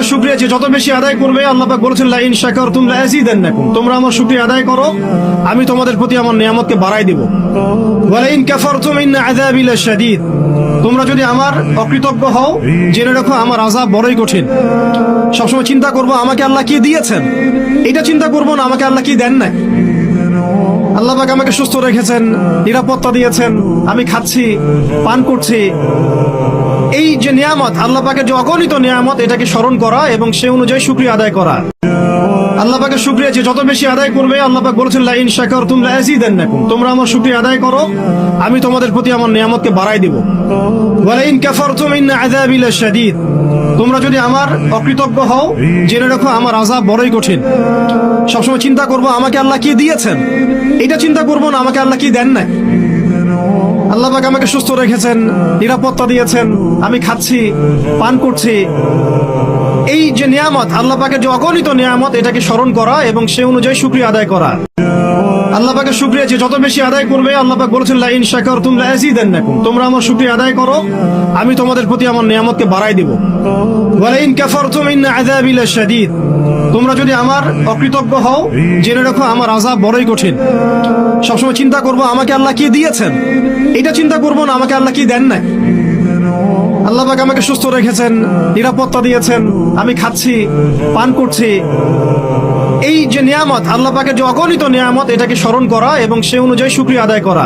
পাকের শুকরিয়া যে যত বেশি আদায় করবে, আল্লাহ পাক বলেছেন লা ইন শাকারতুম লা আযীদান্নাকুম, তোমরা আমার শুকরিয়া আদায় করো, আমি তোমাদের প্রতি আমার নিয়ামতকে বাড়াই দেব। ওয়া লা ইন কাফারতুম ইন্না আযাবি লাশাদীদ, তোমরা যদি আমার অকৃতজ্ঞ হও, জেনে রাখো আমার আযাব বড়ই কঠিন। সবসময় চিন্তা করবো আমাকে আল্লাহ কি দিয়েছেন, এটা চিন্তা করবো না আমাকে আল্লাহ কি দেন নাই। আল্লাহ পাক আমাকে সুস্থ রেখেছেন, নিরাপত্তা দিয়েছেন, আমি খাচ্ছি, পান করছি। এই যে নিয়ামত, আল্লাহ পাকের যে অগণিত নিয়ামত, এটাকে স্মরণ করা এবং সে অনুযায়ী শুকরিয়া আদায় করা। আল্লাহ পাকের শুকরিয়া যে যত বেশি আদায় করবে, আল্লাহ পাক বলেছেন লা ইন শাকারতুম লা আযীদান্নাকুম, তোমরা আমার শুকরিয়া আদায় করো, আমি তোমাদের প্রতি আমার নিয়ামতকে বাড়াই দেব। ওয়া লা ইন কাফারতুম ইন্না আযাবি লাশাদীদ, তোমরা যদি আমার অকৃতজ্ঞ হও, জেনে রাখো আমার আযাব বড়ই কঠিন। সবসময় চিন্তা করবো আমাকে আল্লাহ কি দিয়েছেন, এটা চিন্তা করবো না আমাকে আল্লাহ কি দেন নাই। আল্লাহ পাক আমাকে সুস্থ রেখেছেন, নিরাপত্তা দিয়েছেন, আমি খাচ্ছি, পান করছি। এই যে নিয়ামত, আল্লাহ পাকের যে অগণিত নিয়ামত, এটাকে স্মরণ করা এবং সে অনুযায়ী শুকরিয়া আদায় করা। আল্লাহ পাকের শুকরিয়া যে যত বেশি আদায় করবে, আল্লাহ পাক বলেছেন লা ইন শাকারতুম লা আযীদান্নাকুম, তোমরা আমার শুকরিয়া আদায় করো, আমি তোমাদের প্রতি আমার নিয়ামতকে বাড়াই দেব। ওয়া লা ইন কাফারতুম ইন্না আযাবি লাশাদীদ, তোমরা যদি আমার অকৃতজ্ঞ হও, জেনে রাখো আমার আযাব বড়ই কঠিন। সবসময় চিন্তা করবো আমাকে আল্লাহ কি দিয়েছেন, এটা চিন্তা করবো না আমাকে আল্লাহ কি দেন নাই। আল্লাহ পাক আমাকে সুস্থ রেখেছেন, নিরাপত্তা দিয়েছেন, আমি খাচ্ছি, পান করছি। এই যে নিয়ামত, আল্লাহ পাকের যে অগণিত নিয়ামত, এটাকে স্মরণ করা এবং সে অনুযায়ী শুকরিয়া আদায় করা।